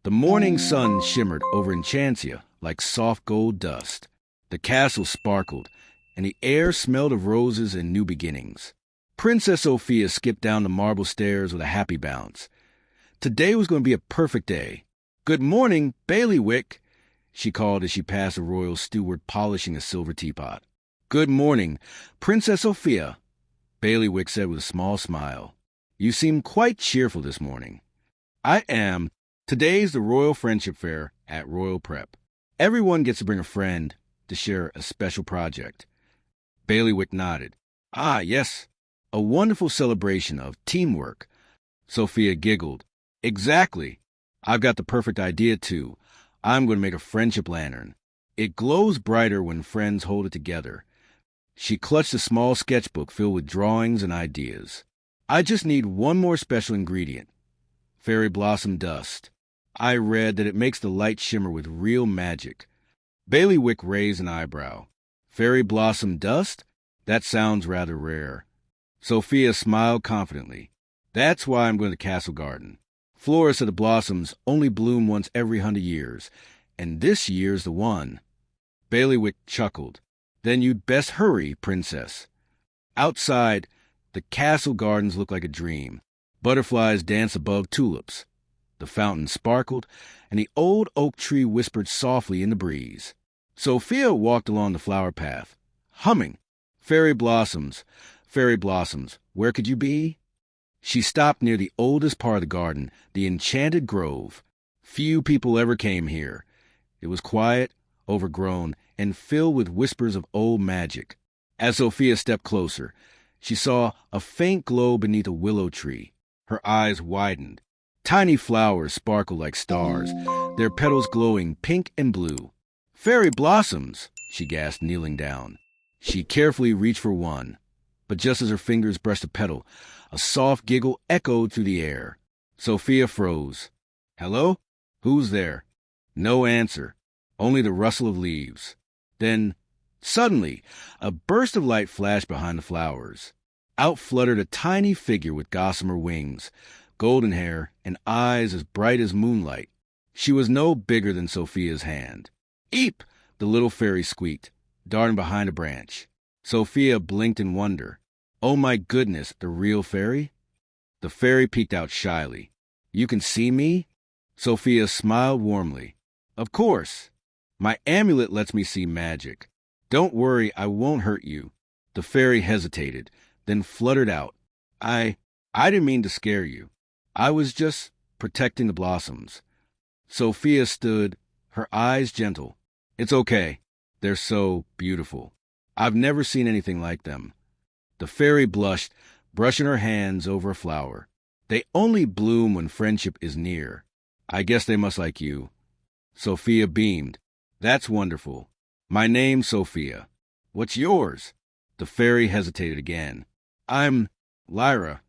The morning sun shimmered over Enchancia like soft gold dust. The castle sparkled, and the air smelled of roses and new beginnings. Princess Sofia skipped down the marble stairs with a happy bounce. Today was going to be a perfect day. "Good morning, bailiwick," she called as she passed a royal steward polishing a silver teapot. "Good morning, Princess Sofia," bailiwick said with a small smile. "You seem quite cheerful this morning." "I am. Today's the Royal Friendship Fair at Royal Prep. Everyone gets to bring a friend to share a special project." Bailiwick nodded. "Ah, yes. A wonderful celebration of teamwork." Sofia giggled. "Exactly. I've got the perfect idea, too. I'm going to make a friendship lantern. It glows brighter when friends hold it together." She clutched a small sketchbook filled with drawings and ideas. "I just need one more special ingredient. Fairy blossom dust. I read that it makes the light shimmer with real magic." Bailiwick raised an eyebrow. "Fairy blossom dust? That sounds rather rare." Sofia smiled confidently. "That's why I'm going to the castle garden. Florists of the blossoms only bloom once every 100 years, and this year's the one." Bailiwick chuckled. "Then you'd best hurry, princess." Outside, the castle gardens looked like a dream. Butterflies danced above tulips. The fountain sparkled, and the old oak tree whispered softly in the breeze. Sofia walked along the flower path, humming, fairy blossoms, where could you be?" She stopped near the oldest part of the garden, the enchanted grove. Few people ever came here. It was quiet, overgrown, and filled with whispers of old magic. As Sofia stepped closer, she saw a faint glow beneath a willow tree. Her eyes widened. Tiny flowers sparkled like stars, their petals glowing pink and blue. "Fairy blossoms!" she gasped, kneeling down. She carefully reached for one, but just as her fingers brushed a petal, a soft giggle echoed through the air. Sofia froze. "Hello? Who's there?" No answer, only the rustle of leaves. Then, suddenly, a burst of light flashed behind the flowers. Out fluttered a tiny figure with gossamer wings, golden hair, and eyes as bright as moonlight. She was no bigger than Sofia's hand. "Eep!" the little fairy squeaked, darting behind a branch. Sofia blinked in wonder. "Oh my goodness, the real fairy?" The fairy peeked out shyly. "You can see me?" Sofia smiled warmly. "Of course. My amulet lets me see magic. Don't worry, I won't hurt you." The fairy hesitated, then fluttered out. I didn't mean to scare you. I was just protecting the blossoms." Sofia stood, her eyes gentle. "It's okay. They're so beautiful. I've never seen anything like them." The fairy blushed, brushing her hands over a flower. "They only bloom when friendship is near. I guess they must like you." Sofia beamed. "That's wonderful. My name's Sofia. What's yours?" The fairy hesitated again. "I'm Lyra."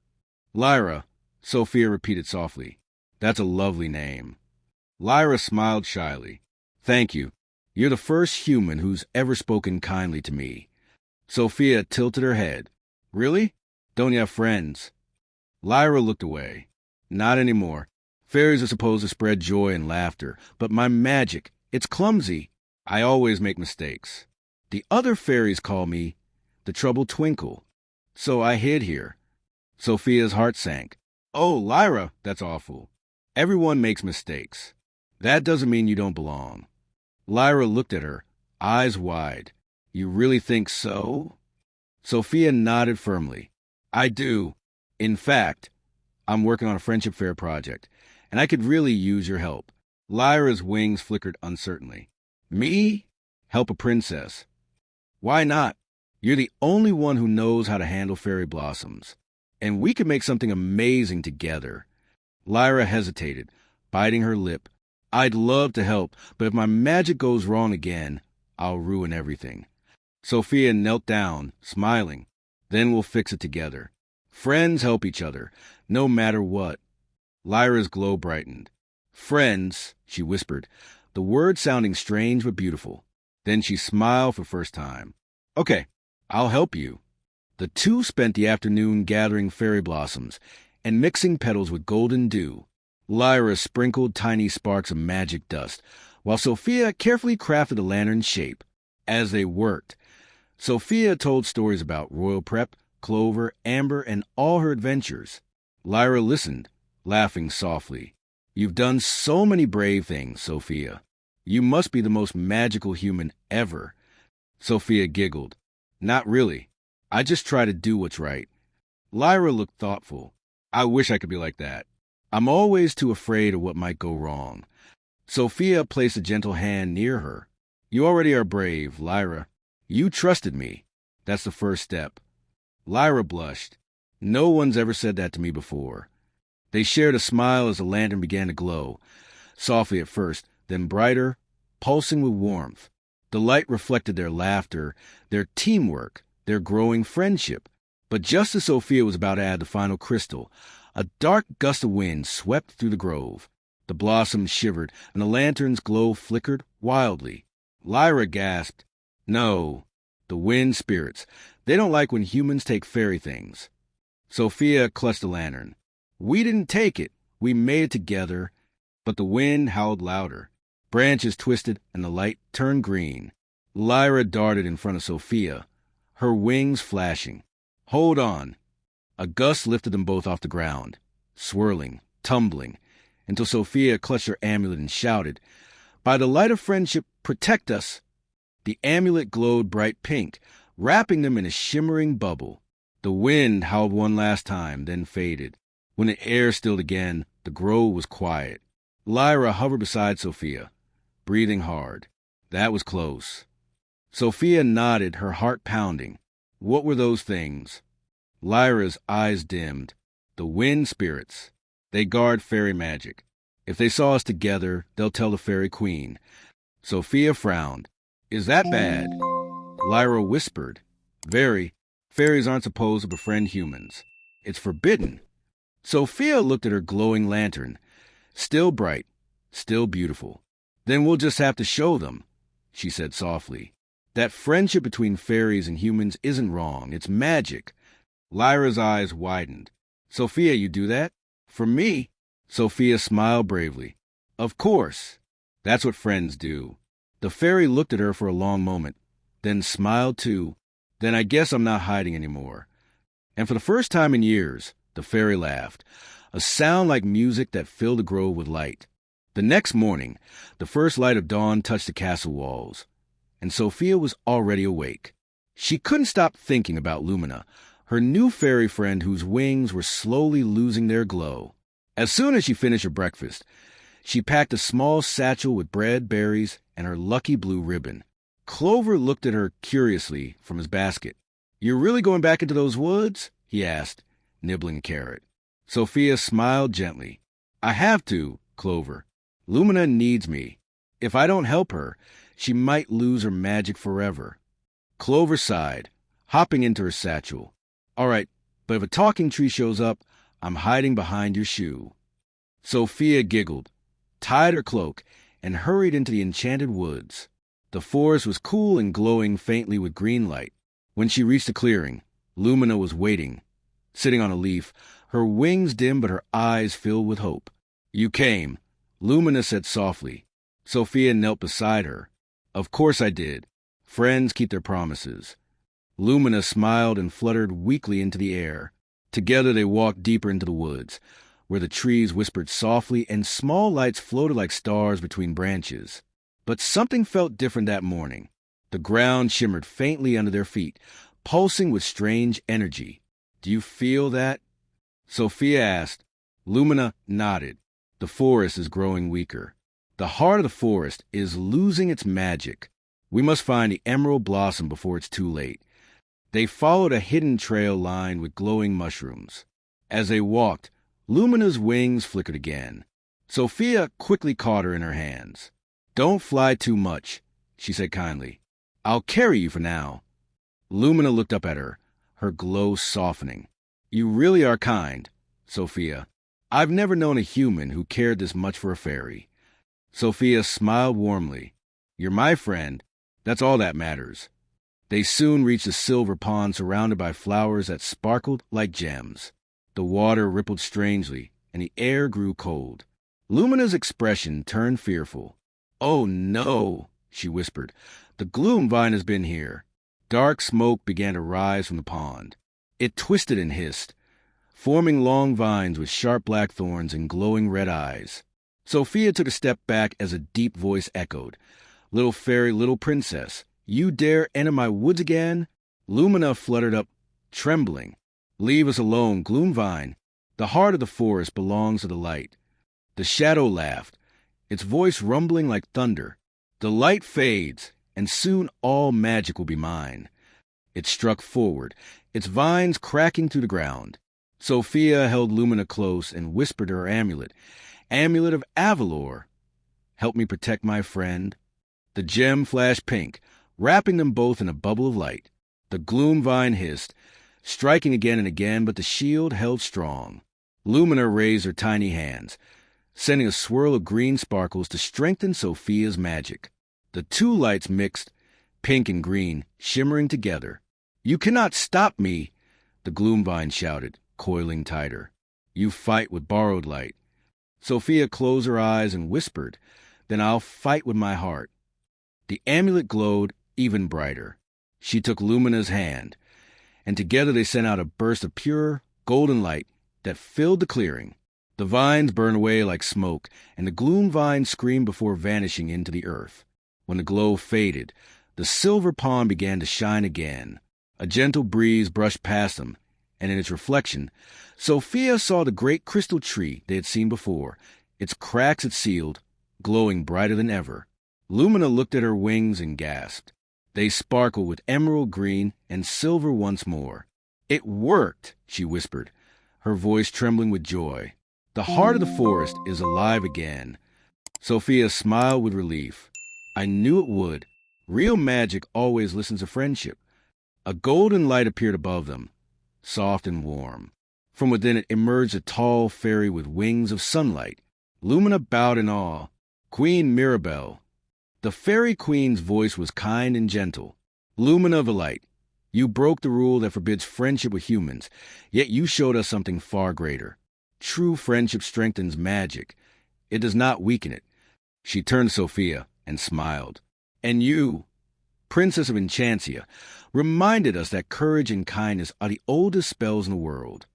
"Lyra," Sofia repeated softly. "That's a lovely name." Lyra smiled shyly. "Thank you. You're the first human who's ever spoken kindly to me." Sofia tilted her head. "Really? Don't you have friends?" Lyra looked away. "Not anymore. Fairies are supposed to spread joy and laughter, but my magic, it's clumsy. I always make mistakes. The other fairies call me the Troubled Twinkle. So I hid here." Sofia's heart sank. "Oh, Lyra, that's awful. Everyone makes mistakes. That doesn't mean you don't belong." Lyra looked at her, eyes wide. "You really think so?" Sofia nodded firmly. "I do. In fact, I'm working on a friendship fair project, and I could really use your help." Lyra's wings flickered uncertainly. "Me? Help a princess? Why not? You're the only one who knows how to handle fairy blossoms. And we could make something amazing together." Lyra hesitated, biting her lip. "I'd love to help, but if my magic goes wrong again, I'll ruin everything." Sofia knelt down, smiling. "Then we'll fix it together. Friends help each other, no matter what." Lyra's glow brightened. "Friends," she whispered, the word sounding strange but beautiful. Then she smiled for the first time. "Okay, I'll help you." The two spent the afternoon gathering fairy blossoms and mixing petals with golden dew. Lyra sprinkled tiny sparks of magic dust, while Sophia carefully crafted a lantern's shape. As they worked, Sophia told stories about Royal Prep, Clover, Amber, and all her adventures. Lyra listened, laughing softly. You've done so many brave things, Sophia. You must be the most magical human ever. Sophia giggled. Not really. I just try to do what's right. Lyra looked thoughtful. I wish I could be like that. I'm always too afraid of what might go wrong. Sophia placed a gentle hand near her. You already are brave, Lyra. You trusted me. That's the first step. Lyra blushed. No one's ever said that to me before. They shared a smile as the lantern began to glow, softly at first, then brighter, pulsing with warmth. The light reflected their laughter, their teamwork, their growing friendship. But just as Sophia was about to add the final crystal, a dark gust of wind swept through the grove. The blossoms shivered, and the lantern's glow flickered wildly. Lyra gasped. No, the wind spirits. They don't like when humans take fairy things. Sophia clutched the lantern. We didn't take it. We made it together. But the wind howled louder. Branches twisted, and the light turned green. Lyra darted in front of Sophia, her wings flashing. Hold on. A gust lifted them both off the ground, swirling, tumbling, until Sophia clutched her amulet and shouted, By the light of friendship, protect us! The amulet glowed bright pink, wrapping them in a shimmering bubble. The wind howled one last time, then faded. When the air stilled again, the grove was quiet. Lyra hovered beside Sophia, breathing hard. That was close. Sophia nodded, her heart pounding. What were those things? Lyra's eyes dimmed. The wind spirits. They guard fairy magic. If they saw us together, they'll tell the fairy queen. Sophia frowned. Is that bad? Lyra whispered. Very. Fairies aren't supposed to befriend humans. It's forbidden. Sophia looked at her glowing lantern. Still bright, still beautiful. Then we'll just have to show them, she said softly. That friendship between fairies and humans isn't wrong. It's magic. Lyra's eyes widened. Sophia, you do that? For me? Sophia smiled bravely. Of course. That's what friends do. The fairy looked at her for a long moment, then smiled too. Then I guess I'm not hiding anymore. And for the first time in years, the fairy laughed, a sound like music that filled the grove with light. The next morning, the first light of dawn touched the castle walls, and Sophia was already awake. She couldn't stop thinking about Lumina, her new fairy friend whose wings were slowly losing their glow. As soon as she finished her breakfast, she packed a small satchel with bread, berries, and her lucky blue ribbon. Clover looked at her curiously from his basket. You're really going back into those woods? He asked, nibbling a carrot. Sophia smiled gently. I have to, Clover. Lumina needs me. If I don't help her, she might lose her magic forever. Clover sighed, hopping into her satchel. All right, but if a talking tree shows up, I'm hiding behind your shoe. Sophia giggled, tied her cloak, and hurried into the enchanted woods. The forest was cool and glowing faintly with green light. When she reached the clearing, Lumina was waiting, sitting on a leaf, her wings dim but her eyes filled with hope. You came, Lumina said softly. Sophia knelt beside her. Of course I did. Friends keep their promises. Lumina smiled and fluttered weakly into the air. Together they walked deeper into the woods, where the trees whispered softly and small lights floated like stars between branches. But something felt different that morning. The ground shimmered faintly under their feet, pulsing with strange energy. Do you feel that? Sophia asked. Lumina nodded. The forest is growing weaker. The heart of the forest is losing its magic. We must find the emerald blossom before it's too late. They followed a hidden trail lined with glowing mushrooms. As they walked, Lumina's wings flickered again. Sophia quickly caught her in her hands. Don't fly too much, she said kindly. I'll carry you for now. Lumina looked up at her, her glow softening. You really are kind, Sophia. I've never known a human who cared this much for a fairy. Sophia smiled warmly. You're my friend. That's all that matters. They soon reached a silver pond surrounded by flowers that sparkled like gems. The water rippled strangely, and the air grew cold. Lumina's expression turned fearful. "Oh no," she whispered. "The Gloomvine has been here." Dark smoke began to rise from the pond. It twisted and hissed, forming long vines with sharp black thorns and glowing red eyes. Sophia took a step back as a deep voice echoed. "Little fairy, little princess, you dare enter my woods again?" Lumina fluttered up, trembling. "Leave us alone, Gloomvine. The heart of the forest belongs to the light." The shadow laughed, its voice rumbling like thunder. "The light fades, and soon all magic will be mine." It struck forward, its vines cracking through the ground. Sophia held Lumina close and whispered her amulet. "Amulet of Avalor. Help me protect my friend." The gem flashed pink, wrapping them both in a bubble of light. The Gloomvine hissed, striking again and again, but the shield held strong. Lumina raised her tiny hands, sending a swirl of green sparkles to strengthen Sophia's magic. The two lights mixed, pink and green, shimmering together. "You cannot stop me," the Gloomvine shouted, coiling tighter. "You fight with borrowed light." Sophia closed her eyes and whispered, "Then I'll fight with my heart." The amulet glowed even brighter. She took Lumina's hand, and together they sent out a burst of pure, golden light that filled the clearing. The vines burned away like smoke, and the Gloomvine screamed before vanishing into the earth. When the glow faded, the silver pond began to shine again. A gentle breeze brushed past them, and in its reflection, Sophia saw the great crystal tree they had seen before, its cracks it sealed, glowing brighter than ever. Lumina looked at her wings and gasped. They sparkled with emerald green and silver once more. "It worked," she whispered, her voice trembling with joy. "The heart of the forest is alive again." Sophia smiled with relief. "I knew it would. Real magic always listens to friendship." A golden light appeared above them, soft and warm. From within it emerged a tall fairy with wings of sunlight. Lumina bowed in awe. "Queen Mirabelle." The fairy queen's voice was kind and gentle. "Lumina of the light, you broke the rule that forbids friendship with humans, yet you showed us something far greater. True friendship strengthens magic. It does not weaken it." She turned to Sophia and smiled. "And you, Princess of Enchancia, reminded us that courage and kindness are the oldest spells in the world."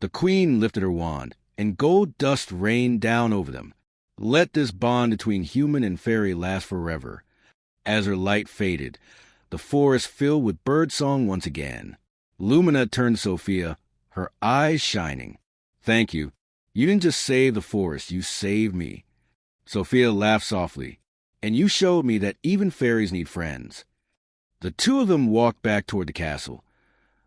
The queen lifted her wand, and gold dust rained down over them. "Let this bond between human and fairy last forever." As her light faded, the forest filled with birdsong once again. Lumina turned to Sophia, her eyes shining. "Thank you. You didn't just save the forest, you saved me." Sophia laughed softly. "And you showed me that even fairies need friends." The two of them walked back toward the castle,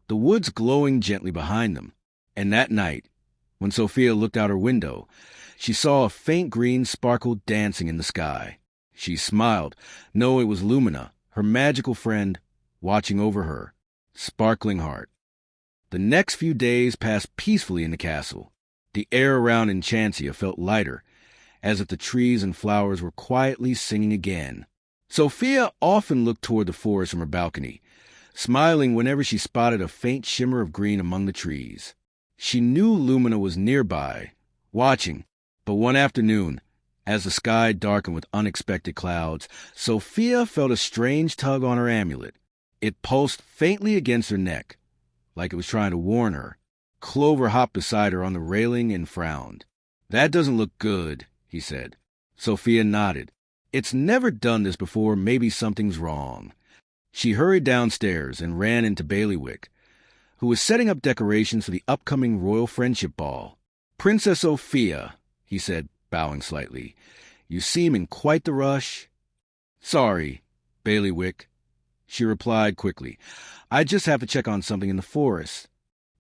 the woods glowing gently behind them. And that night, when Sophia looked out her window, she saw a faint green sparkle dancing in the sky. She smiled, knowing it was Lumina, her magical friend, watching over her, sparkling heart. The next few days passed peacefully in the castle. The air around Enchancia felt lighter, as if the trees and flowers were quietly singing again. Sophia often looked toward the forest from her balcony, smiling whenever she spotted a faint shimmer of green among the trees. She knew Lumina was nearby, watching, but one afternoon, as the sky darkened with unexpected clouds, Sophia felt a strange tug on her amulet. It pulsed faintly against her neck, like it was trying to warn her. Clover hopped beside her on the railing and frowned. "That doesn't look good," he said. Sophia nodded. "It's never done this before. Maybe something's wrong." She hurried downstairs and ran into Bailiwick, who was setting up decorations for the upcoming Royal Friendship Ball. "Princess Sophia," he said, bowing slightly, "you seem in quite the rush." "Sorry, Bailiwick," she replied quickly. "I just have to check on something in the forest."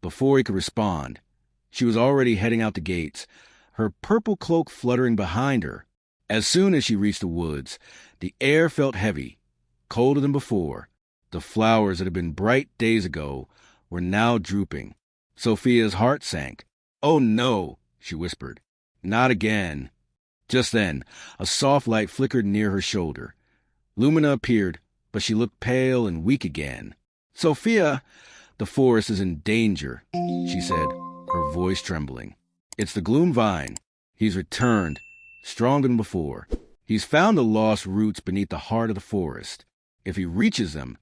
Before he could respond, she was already heading out the gates, her purple cloak fluttering behind her. As soon as she reached the woods, the air felt heavy, colder than before. The flowers that had been bright days ago were now drooping. Sophia's heart sank. "Oh no," she whispered. "Not again." Just then, a soft light flickered near her shoulder. Lumina appeared, but she looked pale and weak again. "Sophia, the forest is in danger," she said, her voice trembling. "It's the Gloomvine. He's returned, stronger than before. He's found the lost roots beneath the heart of the forest. If he reaches them,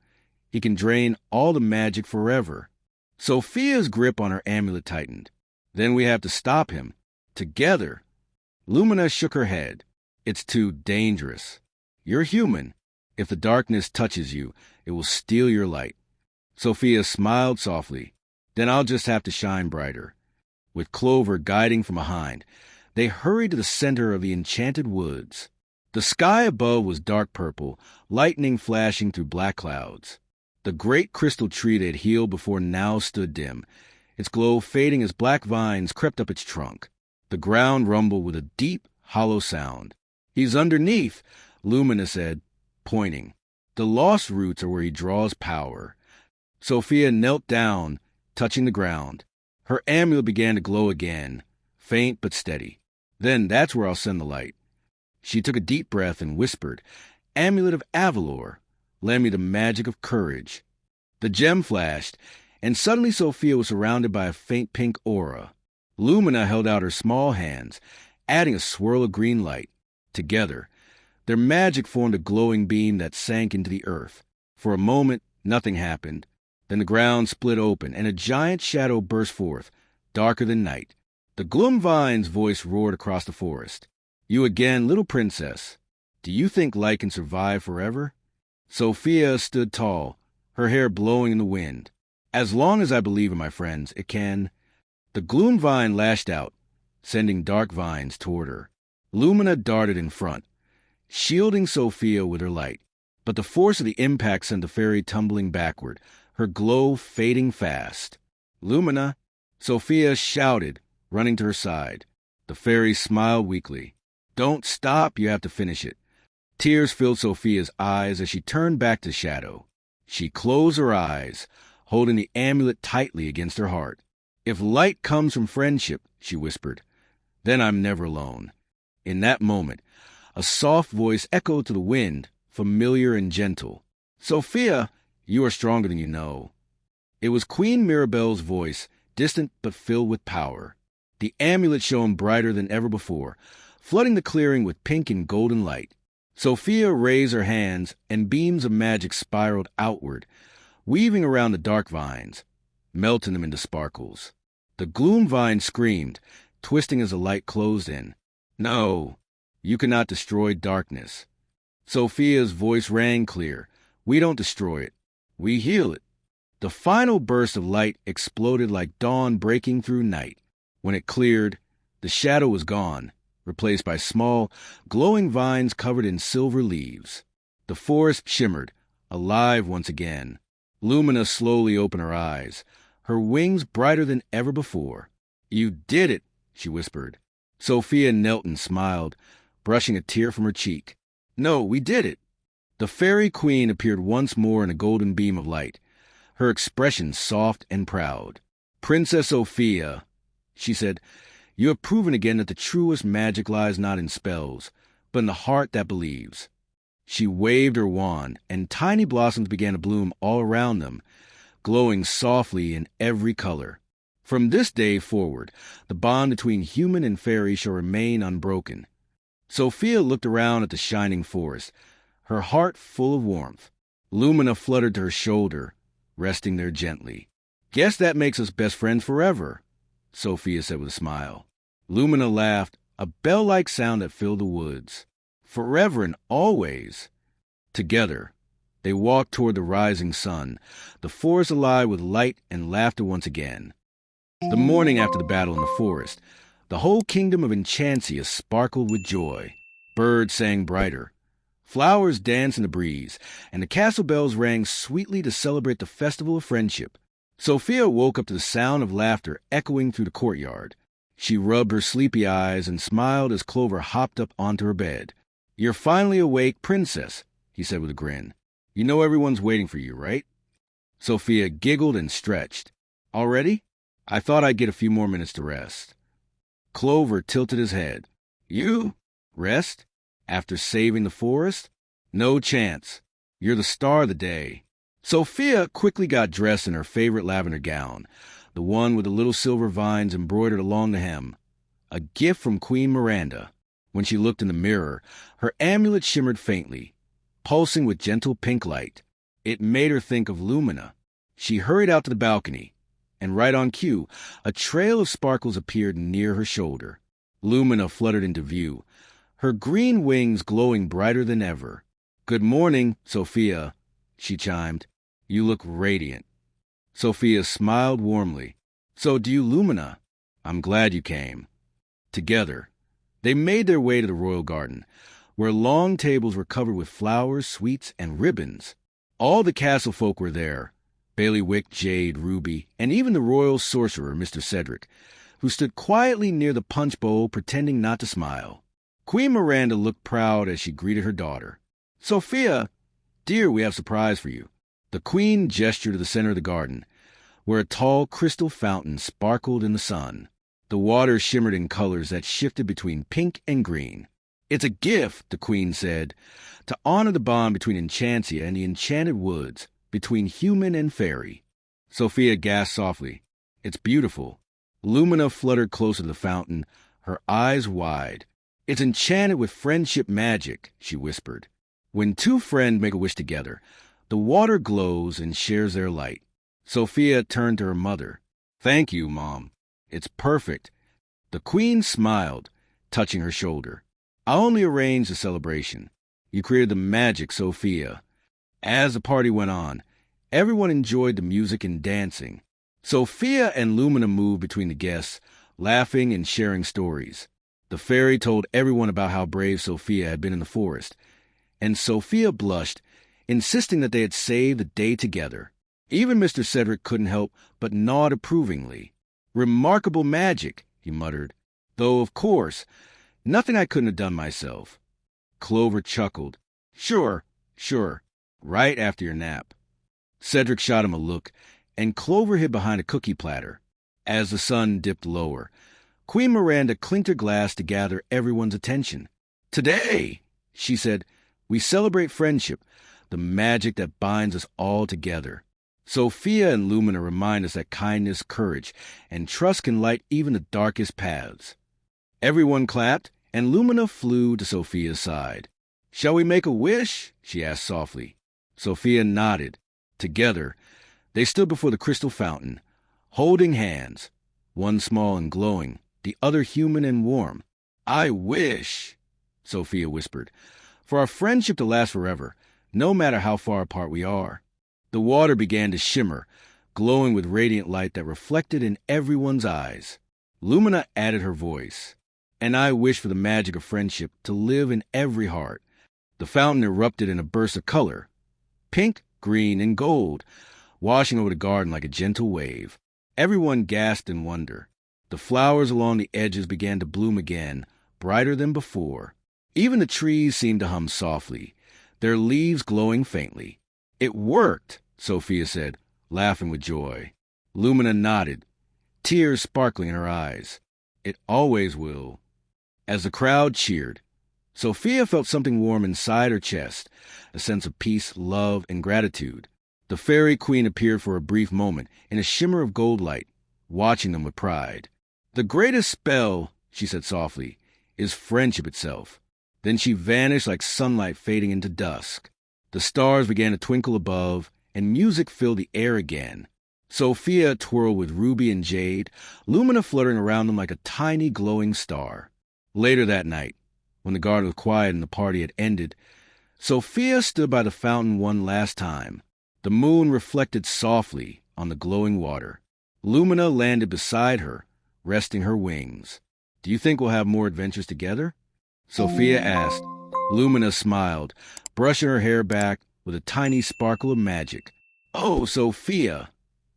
he can drain all the magic forever. Sofia's grip on her amulet tightened. Then we have to stop him. Together. Lumina shook her head. It's too dangerous. You're human. If the darkness touches you, it will steal your light. Sofia smiled softly. Then I'll just have to shine brighter. With Clover guiding from behind, they hurried to the center of the enchanted woods. The sky above was dark purple, lightning flashing through black clouds. The great crystal tree that had healed before now stood dim, its glow fading as black vines crept up its trunk. The ground rumbled with a deep, hollow sound. He's underneath, Lumina said, pointing. The lost roots are where he draws power. Sofia knelt down, touching the ground. Her amulet began to glow again, faint but steady. Then that's where I'll send the light. She took a deep breath and whispered, Amulet of Avalor, lend me the magic of courage. The gem flashed, and suddenly Sofia was surrounded by a faint pink aura. Lumina held out her small hands, adding a swirl of green light. Together, their magic formed a glowing beam that sank into the earth. For a moment, nothing happened. Then the ground split open, and a giant shadow burst forth, darker than night. The Gloomvine's voice roared across the forest. You again, little princess. Do you think light can survive forever? Sofia stood tall, her hair blowing in the wind. As long as I believe in my friends, it can. The Gloomvine lashed out, sending dark vines toward her. Lumina darted in front, shielding Sofia with her light. But the force of the impact sent the fairy tumbling backward, her glow fading fast. Lumina, Sofia shouted, running to her side. The fairy smiled weakly. Don't stop, you have to finish it. Tears filled Sofia's eyes as she turned back to Shadow. She closed her eyes, holding the amulet tightly against her heart. If light comes from friendship, she whispered, then I'm never alone. In that moment, a soft voice echoed to the wind, familiar and gentle. Sofia, you are stronger than you know. It was Queen Mirabelle's voice, distant but filled with power. The amulet shone brighter than ever before, flooding the clearing with pink and golden light. Sofia raised her hands, and beams of magic spiraled outward, weaving around the dark vines, melting them into sparkles. The Gloomvine screamed, twisting as the light closed in. No, you cannot destroy darkness. Sofia's voice rang clear. We don't destroy it. We heal it. The final burst of light exploded like dawn breaking through night. When it cleared, the shadow was gone, replaced by small, glowing vines covered in silver leaves. The forest shimmered, alive once again. Lumina slowly opened her eyes, her wings brighter than ever before. You did it, she whispered. Sofia knelt and smiled, brushing a tear from her cheek. No, we did it. The fairy queen appeared once more in a golden beam of light, her expression soft and proud. Princess Sofia, she said, you have proven again that the truest magic lies not in spells, but in the heart that believes. She waved her wand, and tiny blossoms began to bloom all around them, glowing softly in every color. From this day forward, the bond between human and fairy shall remain unbroken. Sofia looked around at the shining forest, her heart full of warmth. Lumina fluttered to her shoulder, resting there gently. Guess that makes us best friends forever, Sofia said with a smile. Lumina laughed, a bell-like sound that filled the woods. Forever and always. Together, they walked toward the rising sun, the forest alive with light and laughter once again. The morning after the battle in the forest, the whole kingdom of Enchancia sparkled with joy. Birds sang brighter. Flowers danced in the breeze, and the castle bells rang sweetly to celebrate the festival of friendship. Sofia woke up to the sound of laughter echoing through the courtyard. She rubbed her sleepy eyes and smiled as Clover hopped up onto her bed. You're finally awake, princess, he said with a grin. You know everyone's waiting for you, right? Sofia giggled and stretched. Already? I thought I'd get a few more minutes to rest. Clover tilted his head. You? Rest? After saving the forest? No chance. You're the star of the day. Sofia quickly got dressed in her favorite lavender gown, the one with the little silver vines embroidered along the hem, a gift from Queen Miranda. When she looked in the mirror, her amulet shimmered faintly, pulsing with gentle pink light. It made her think of Lumina. She hurried out to the balcony, and right on cue, a trail of sparkles appeared near her shoulder. Lumina fluttered into view, her green wings glowing brighter than ever. "Good morning, Sophia," she chimed. "You look radiant." Sophia smiled warmly. "So do you, Lumina. I'm glad you came." Together, they made their way to the royal garden, where long tables were covered with flowers, sweets, and ribbons. All the castle folk were there, Bailiwick, Jade, Ruby, and even the royal sorcerer, Mr. Cedric, who stood quietly near the punch bowl pretending not to smile. Queen Miranda looked proud as she greeted her daughter. "Sophia, dear, we have a surprise for you." The queen gestured to the center of the garden, where a tall crystal fountain sparkled in the sun. The water shimmered in colors that shifted between pink and green. "It's a gift," the queen said, "to honor the bond between Enchancia and the enchanted woods, between human and fairy." Sophia gasped softly. "It's beautiful." Lumina fluttered closer to the fountain, her eyes wide. "It's enchanted with friendship magic," she whispered. "When two friends make a wish together, the water glows and shares their light." Sophia turned to her mother. "Thank you, Mom. It's perfect." The queen smiled, touching her shoulder. "I only arranged the celebration. You created the magic, Sophia." As the party went on, everyone enjoyed the music and dancing. Sophia and Lumina moved between the guests, laughing and sharing stories. The fairy told everyone about how brave Sophia had been in the forest, and Sophia blushed, insisting that they had saved the day together. Even Mr. Cedric couldn't help but nod approvingly. "Remarkable magic," he muttered. "Though, of course, nothing I couldn't have done myself." Clover chuckled. Sure, right after your nap." Cedric shot him a look, and Clover hid behind a cookie platter. As the sun dipped lower, Queen Miranda clinked her glass to gather everyone's attention. "Today," she said, "we celebrate friendship, the magic that binds us all together. Sophia and Lumina remind us that kindness, courage, and trust can light even the darkest paths." Everyone clapped, and Lumina flew to Sophia's side. "Shall we make a wish?" she asked softly. Sophia nodded. Together, they stood before the crystal fountain, holding hands, one small and glowing, the other human and warm. "I wish," Sophia whispered, "for our friendship to last forever, no matter how far apart we are." The water began to shimmer, glowing with radiant light that reflected in everyone's eyes. Lumina added her voice. "And I wish for the magic of friendship to live in every heart." The fountain erupted in a burst of color, pink, green, and gold, washing over the garden like a gentle wave. Everyone gasped in wonder. The flowers along the edges began to bloom again, brighter than before. Even the trees seemed to hum softly, their leaves glowing faintly. "It worked," Sophia said, laughing with joy. Lumina nodded, tears sparkling in her eyes. "It always will." As the crowd cheered, Sophia felt something warm inside her chest, a sense of peace, love, and gratitude. The fairy queen appeared for a brief moment in a shimmer of gold light, watching them with pride. "The greatest spell," she said softly, "is friendship itself." Then she vanished like sunlight fading into dusk. The stars began to twinkle above, and music filled the air again. Sophia twirled with Ruby and Jade, Lumina fluttering around them like a tiny glowing star. Later that night, when the garden was quiet and the party had ended, Sophia stood by the fountain one last time. The moon reflected softly on the glowing water. Lumina landed beside her, resting her wings. "Do you think we'll have more adventures together?" Sophia asked. Lumina smiled, brushing her hair back with a tiny sparkle of magic. "Oh, Sophia,"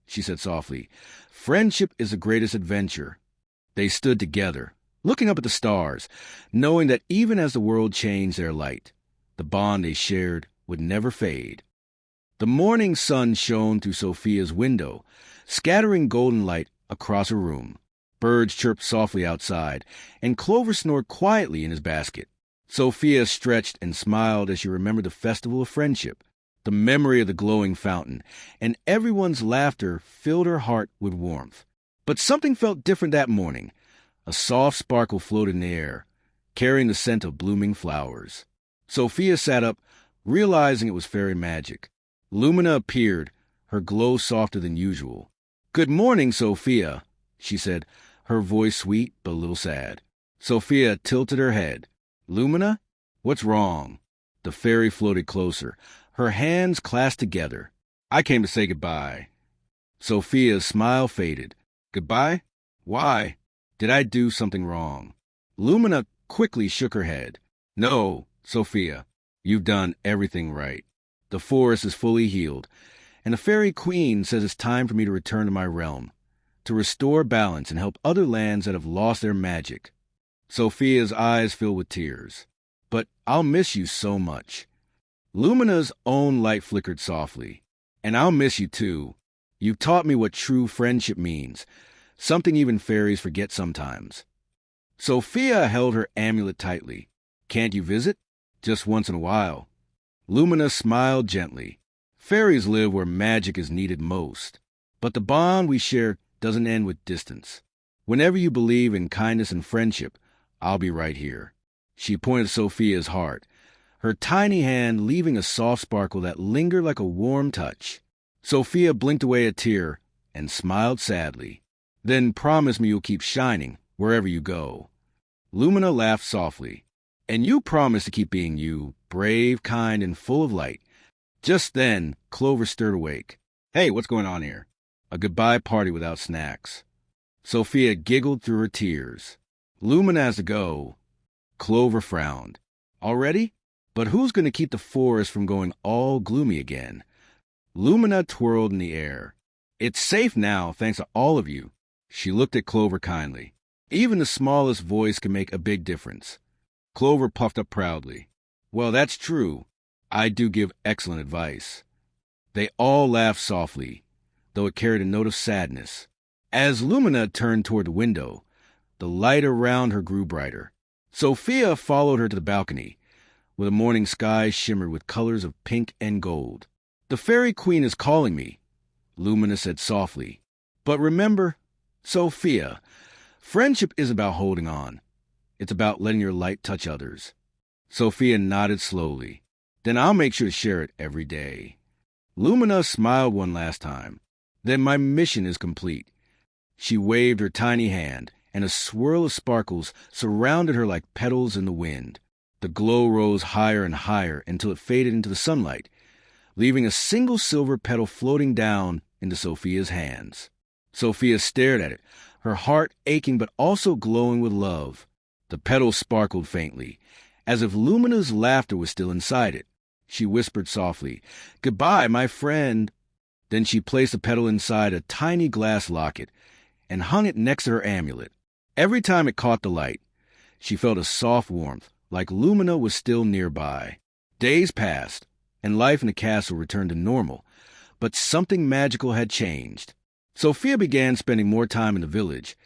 she said softly, "friendship is the greatest adventure." They stood together, looking up at the stars, knowing that even as the world changed their light, the bond they shared would never fade. The morning sun shone through Sophia's window, scattering golden light across her room. Birds chirped softly outside, and Clover snored quietly in his basket. Sophia stretched and smiled as she remembered the festival of friendship. The memory of the glowing fountain and everyone's laughter filled her heart with warmth. But something felt different that morning. A soft sparkle floated in the air, carrying the scent of blooming flowers. Sofia sat up, realizing it was fairy magic. Lumina appeared, her glow softer than usual. "Good morning, Sofia," she said, her voice sweet but a little sad. Sofia tilted her head. "Lumina? What's wrong?" The fairy floated closer, her hands clasped together. "I came to say goodbye." Sofia's smile faded. "Goodbye? Why? Did I do something wrong?" Lumina quickly shook her head. "No, Sofia, you've done everything right. The forest is fully healed, and the fairy queen says it's time for me to return to my realm, to restore balance and help other lands that have lost their magic." Sofia's eyes filled with tears. "But I'll miss you so much." Lumina's own light flickered softly. "And I'll miss you too. You've taught me what true friendship means, something even fairies forget sometimes." Sofia held her amulet tightly. "Can't you visit? Just once in a while." Lumina smiled gently. "Fairies live where magic is needed most. But the bond we share doesn't end with distance. Whenever you believe in kindness and friendship, I'll be right here." She pointed to Sofia's heart, her tiny hand leaving a soft sparkle that lingered like a warm touch. Sofia blinked away a tear and smiled sadly. "Then promise me you'll keep shining wherever you go." Lumina laughed softly. "And you promise to keep being you, brave, kind, and full of light." Just then, Clover stirred awake. "Hey, what's going on here?" "A goodbye party without snacks." Sofia giggled through her tears. "Lumina has to go." Clover frowned. "Already? But who's going to keep the forest from going all gloomy again?" Lumina twirled in the air. "It's safe now, thanks to all of you." She looked at Clover kindly. "Even the smallest voice can make a big difference." Clover puffed up proudly. "Well, that's true. I do give excellent advice." They all laughed softly, though it carried a note of sadness. As Lumina turned toward the window, the light around her grew brighter. Sofia followed her to the balcony, where the morning sky shimmered with colors of pink and gold. "The fairy queen is calling me," Lumina said softly. "But remember, Sofia, friendship is about holding on. It's about letting your light touch others." Sofia nodded slowly. "Then I'll make sure to share it every day." Lumina smiled one last time. "Then my mission is complete." She waved her tiny hand, and a swirl of sparkles surrounded her like petals in the wind. The glow rose higher and higher until it faded into the sunlight, leaving a single silver petal floating down into Sofia's hands. Sofia stared at it, her heart aching but also glowing with love. The petal sparkled faintly, as if Lumina's laughter was still inside it. She whispered softly, "Goodbye, my friend." Then she placed the petal inside a tiny glass locket and hung it next to her amulet. Every time it caught the light, she felt a soft warmth, like Lumina was still nearby. Days passed, and life in the castle returned to normal, but something magical had changed. Sofia began spending more time in the village,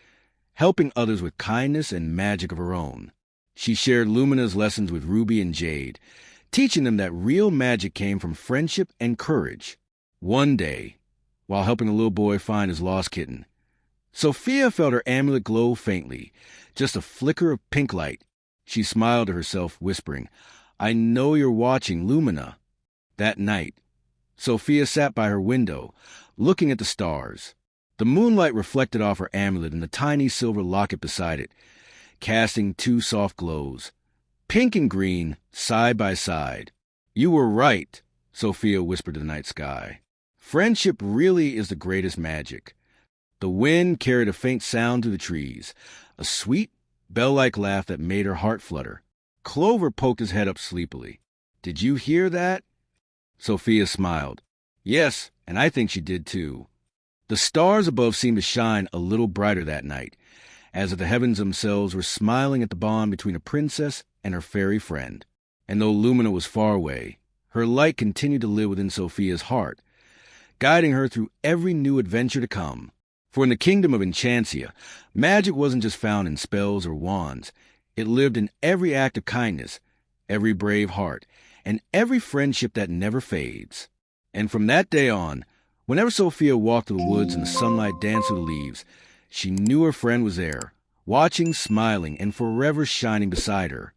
helping others with kindness and magic of her own. She shared Lumina's lessons with Ruby and Jade, teaching them that real magic came from friendship and courage. One day, while helping a little boy find his lost kitten, Sofia felt her amulet glow faintly, just a flicker of pink light. She smiled to herself, whispering, "I know you're watching, Lumina." That night, Sofia sat by her window, looking at the stars. The moonlight reflected off her amulet and the tiny silver locket beside it, casting two soft glows, pink and green, side by side. "You were right," Sofia whispered to the night sky. "Friendship really is the greatest magic." The wind carried a faint sound through the trees, a sweet, bell-like laugh that made her heart flutter. Clover poked his head up sleepily. "Did you hear that?" Sofia smiled. "Yes, and I think she did too." The stars above seemed to shine a little brighter that night, as if the heavens themselves were smiling at the bond between a princess and her fairy friend. And though Lumina was far away, her light continued to live within Sofia's heart, guiding her through every new adventure to come. For in the kingdom of Enchancia, magic wasn't just found in spells or wands. It lived in every act of kindness, every brave heart, and every friendship that never fades. And from that day on, whenever Sofia walked through the woods and the sunlight danced through the leaves, she knew her friend was there, watching, smiling, and forever shining beside her.